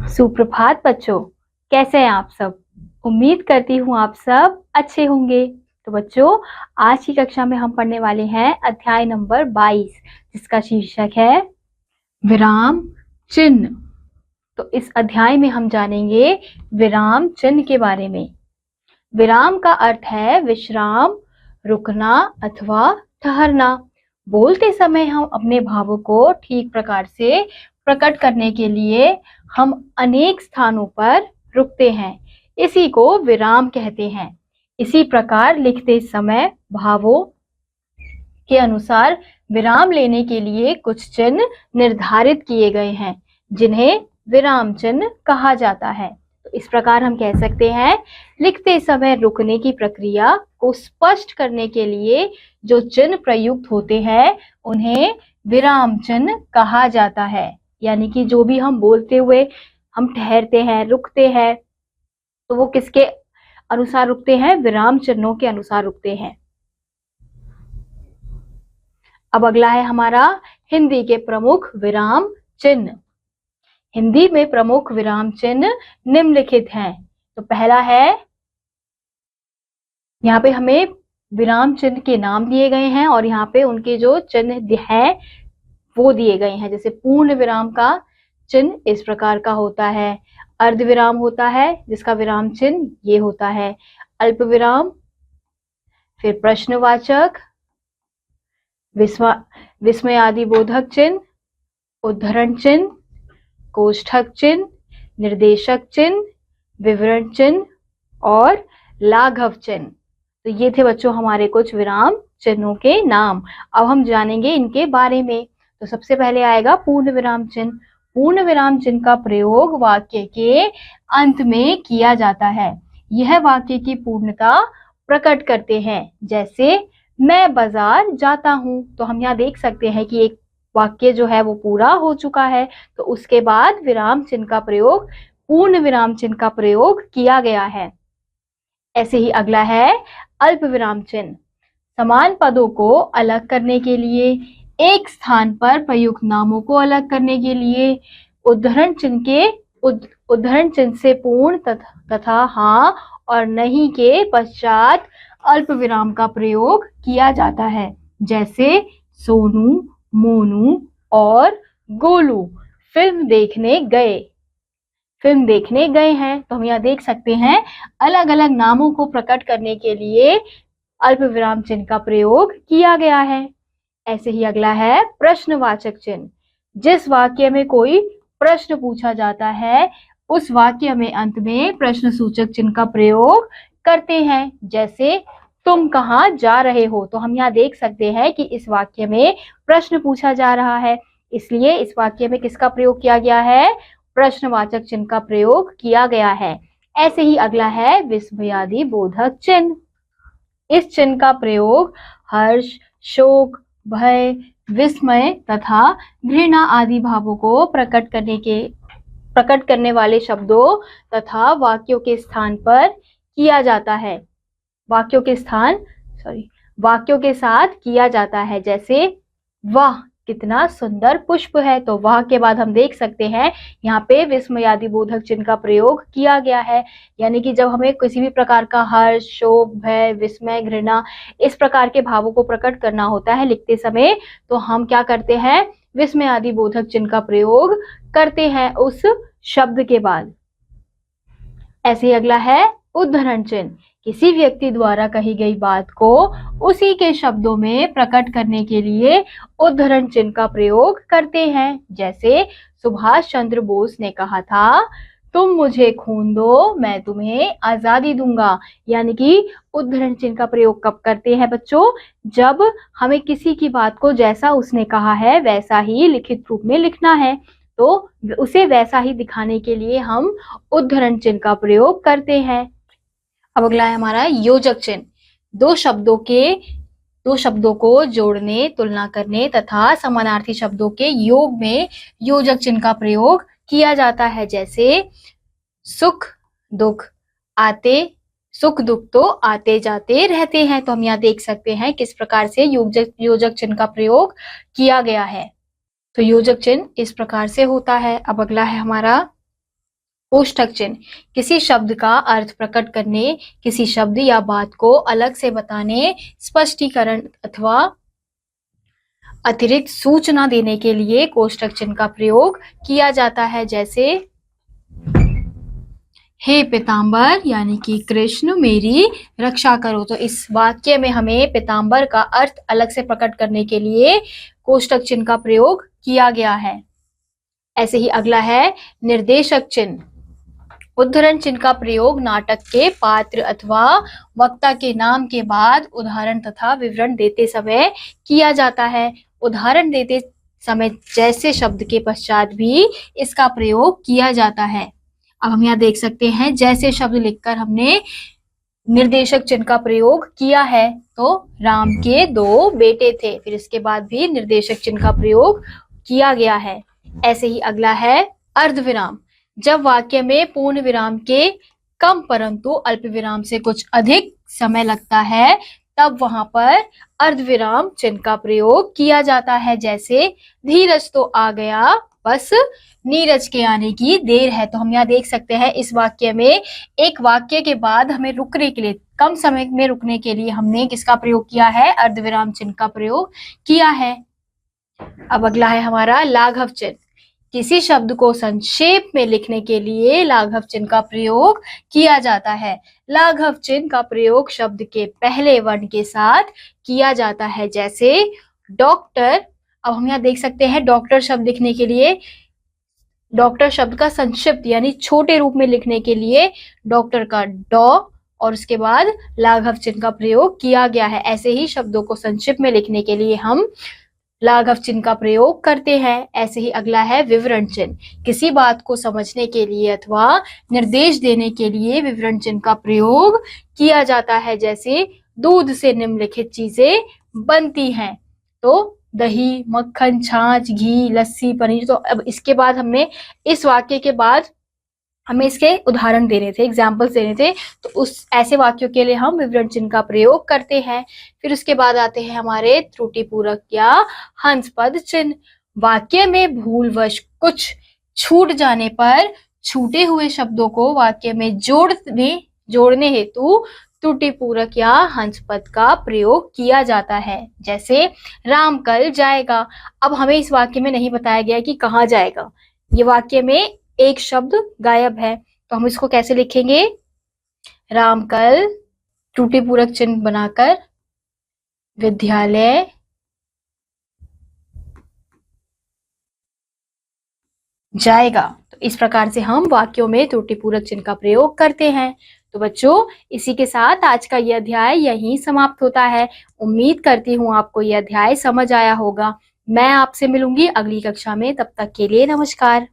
सुप्रभात बच्चों, कैसे हैं आप सब। उम्मीद करती हूँ आप सब अच्छे होंगे। तो बच्चों, आज की कक्षा में हम पढ़ने वाले हैं अध्याय नंबर 22, जिसका शीर्षक है विराम चिन्ह। तो इस अध्याय में हम जानेंगे विराम चिन्ह के बारे में। विराम का अर्थ है विश्राम, रुकना अथवा ठहरना। बोलते समय हम अपने भावों को ठीक प्रकार से प्रकट करने के लिए हम अनेक स्थानों पर रुकते हैं, इसी को विराम कहते हैं। इसी प्रकार लिखते समय भावों के अनुसार विराम लेने के लिए कुछ चिन्ह निर्धारित किए गए हैं, जिन्हें विराम चिन्ह कहा जाता है। तो इस प्रकार हम कह सकते हैं, लिखते समय रुकने की प्रक्रिया को स्पष्ट करने के लिए जो चिन्ह प्रयुक्त होते हैं उन्हें विराम चिन्ह कहा जाता है। यानी कि जो भी हम बोलते हुए हम ठहरते हैं, रुकते हैं, तो वो किसके अनुसार रुकते हैं? विराम चिन्हों के अनुसार रुकते हैं। अब अगला है हमारा हिंदी के प्रमुख विराम चिन्ह। हिंदी में प्रमुख विराम चिन्ह निम्नलिखित हैं। तो पहला है, यहाँ पे हमें विराम चिन्ह के नाम दिए गए हैं और यहाँ पे उनके जो चिन्ह है वो दिए गए हैं। जैसे पूर्ण विराम का चिन्ह इस प्रकार का होता है, अर्ध विराम होता है जिसका विराम चिन्ह ये होता है, अल्प विराम, फिर प्रश्नवाचक, विस्मयादि बोधक चिन्ह, उद्धरण चिन्ह, कोष्ठक चिन्ह, निर्देशक चिन्ह, विवरण चिन्ह और लाघव चिन्ह। तो ये थे बच्चों हमारे कुछ विराम चिन्हों के नाम। अब हम जानेंगे इनके बारे में। तो सबसे पहले आएगा पूर्ण विराम चिन्ह। पूर्ण विराम चिन्ह का प्रयोग वाक्य के अंत में किया जाता है। यह वाक्य की पूर्णता प्रकट करते हैं। जैसे मैं बाजार जाता हूं, तो हम यहाँ देख सकते हैं कि एक वाक्य जो है वो पूरा हो चुका है, तो उसके बाद विराम चिन्ह का प्रयोग, पूर्ण विराम चिन्ह का प्रयोग किया गया है। ऐसे ही अगला है अल्प विराम चिन्ह। समान पदों को अलग करने के लिए, एक स्थान पर प्रयुक्त नामों को अलग करने के लिए उद्धरण चिन्ह से पूर्ण तथा हाँ और नहीं के पश्चात अल्प विराम का प्रयोग किया जाता है। जैसे सोनू, मोनू और गोलू फिल्म देखने गए हैं। तो हम यहाँ देख सकते हैं अलग अलग नामों को प्रकट करने के लिए अल्प विराम चिन्ह का प्रयोग किया गया है। ऐसे ही अगला है प्रश्नवाचक चिन्ह। जिस वाक्य में कोई प्रश्न पूछा जाता है उस वाक्य में अंत में प्रश्न सूचक चिन्ह का प्रयोग करते हैं। जैसे तुम कहाँ जा रहे हो, तो हम यहाँ देख सकते हैं कि इस वाक्य में प्रश्न पूछा जा रहा है, इसलिए इस वाक्य में किसका प्रयोग किया गया है? प्रश्नवाचक चिन्ह का प्रयोग किया गया है। ऐसे ही अगला है विस्मयादि बोधक चिन्ह। इस चिन्ह का प्रयोग हर्ष, शोक, भय, विस्मय तथा घृणा आदि भावों को प्रकट करने वाले शब्दों तथा वाक्यों के स्थान पर किया जाता है। वाक्यों के साथ किया जाता है। जैसे वाह कितना सुंदर पुष्प है, तो वाह के बाद हम देख सकते हैं यहाँ पे विस्मयादि बोधक चिन्ह का प्रयोग किया गया है। यानी कि जब हमें किसी भी प्रकार का हर्ष, शोक, भय, विस्मय, घृणा इस प्रकार के भावों को प्रकट करना होता है लिखते समय, तो हम क्या करते हैं? विस्मयादि बोधक चिन्ह का प्रयोग करते हैं उस शब्द के बाद। ऐसे ही अगला है उद्धरण चिन्ह। किसी व्यक्ति द्वारा कही गई बात को उसी के शब्दों में प्रकट करने के लिए उद्धरण चिन्ह का प्रयोग करते हैं। जैसे सुभाष चंद्र बोस ने कहा था, तुम मुझे खून दो, मैं तुम्हें आजादी दूंगा। यानी कि उद्धरण चिन्ह का प्रयोग कब करते हैं बच्चों? जब हमें किसी की बात को जैसा उसने कहा है वैसा ही लिखित रूप में लिखना है, तो उसे वैसा ही दिखाने के लिए हम उद्धरण चिन्ह का प्रयोग करते हैं। अब अगला है हमारा योजक चिन्ह। दो शब्दों को जोड़ने, तुलना करने तथा समानार्थी शब्दों के योग में योजक चिन्ह का प्रयोग किया जाता है। जैसे सुख दुख तो आते जाते रहते हैं। तो हम यहाँ देख सकते हैं किस प्रकार से योजक चिन्ह का प्रयोग किया गया है। तो योजक चिन्ह इस प्रकार से होता है। अब अगला है हमारा कोष्ठक चिन्ह किसी शब्द का अर्थ प्रकट करने, किसी शब्द या बात को अलग से बताने, स्पष्टीकरण अथवा अतिरिक्त सूचना देने के लिए कोष्ठक चिन्ह का प्रयोग किया जाता है। जैसे हे पीताम्बर यानी कि कृष्ण मेरी रक्षा करो। तो इस वाक्य में हमें पीताम्बर का अर्थ अलग से प्रकट करने के लिए कोष्ठक चिन्ह का प्रयोग किया गया है। ऐसे ही अगला है निर्देशक चिन्ह। उद्धरण चिन्ह का प्रयोग नाटक के पात्र अथवा वक्ता के नाम के बाद उदाहरण तथा विवरण देते समय किया जाता है। उदाहरण देते समय जैसे शब्द के पश्चात भी इसका प्रयोग किया जाता है। अब हम यहाँ देख सकते हैं जैसे शब्द लिखकर हमने निर्देशक चिन्ह का प्रयोग किया है। तो राम के 2 बेटे थे, फिर इसके बाद भी निर्देशक चिन्ह का प्रयोग किया गया है। ऐसे ही अगला है अर्धविराम। जब वाक्य में पूर्ण विराम के कम परंतु अल्प विराम से कुछ अधिक समय लगता है तब वहां पर अर्धविराम चिन्ह का प्रयोग किया जाता है। जैसे धीरज तो आ गया, बस नीरज के आने की देर है। तो हम यहाँ देख सकते हैं इस वाक्य में एक वाक्य के बाद हमें रुकने के लिए, कम समय में रुकने के लिए हमने किसका प्रयोग किया है? अर्धविराम चिन्ह का प्रयोग किया है। अब अगला है हमारा लाघव चिन्ह। किसी शब्द को संक्षेप में लिखने के लिए लाघव चिन्ह का प्रयोग किया जाता है। लाघव चिन्ह का प्रयोग शब्द के पहले वर्ण के साथ किया जाता है। जैसे डॉक्टर। अब हम यहाँ देख सकते हैं डॉक्टर शब्द लिखने के लिए, डॉक्टर शब्द का संक्षिप्त यानी छोटे रूप में लिखने के लिए डॉक्टर का डॉ और उसके बाद लाघव चिन्ह का प्रयोग किया गया है। ऐसे ही शब्दों को संक्षिप्त में लिखने के लिए हम लाघव चिन्ह का प्रयोग करते हैं। ऐसे ही अगला है विवरण चिन्ह। किसी बात को समझने के लिए अथवा निर्देश देने के लिए विवरण चिन्ह का प्रयोग किया जाता है। जैसे दूध से निम्नलिखित चीजें बनती हैं। तो दही, मक्खन, छाछ, घी, लस्सी, पनीर। तो अब इसके बाद हमने इस वाक्य के बाद हमें इसके उदाहरण देने थे, एग्जाम्पल्स देने थे। तो उस ऐसे वाक्यों के लिए हम विवरण चिन्ह का प्रयोग करते हैं। फिर उसके बाद आते हैं हमारे त्रुटिपूरक या हंसपद चिन्ह। वाक्य में भूलवश कुछ छूट जाने पर छूटे हुए शब्दों को वाक्य में जोड़ने हेतु त्रुटिपूरक या हंसपद का प्रयोग किया जाता है। जैसे राम कल जाएगा। अब हमें इस वाक्य में नहीं बताया गया कि कहाँ जाएगा। ये वाक्य में एक शब्द गायब है, तो हम इसको कैसे लिखेंगे? राम कल त्रुटिपूरक चिन्ह बनाकर विद्यालय जाएगा। तो इस प्रकार से हम वाक्यों में त्रुटिपूरक चिन्ह का प्रयोग करते हैं। तो बच्चों, इसी के साथ आज का यह अध्याय यहीं समाप्त होता है। उम्मीद करती हूँ आपको यह अध्याय समझ आया होगा। मैं आपसे मिलूंगी अगली कक्षा में। तब तक के लिए नमस्कार।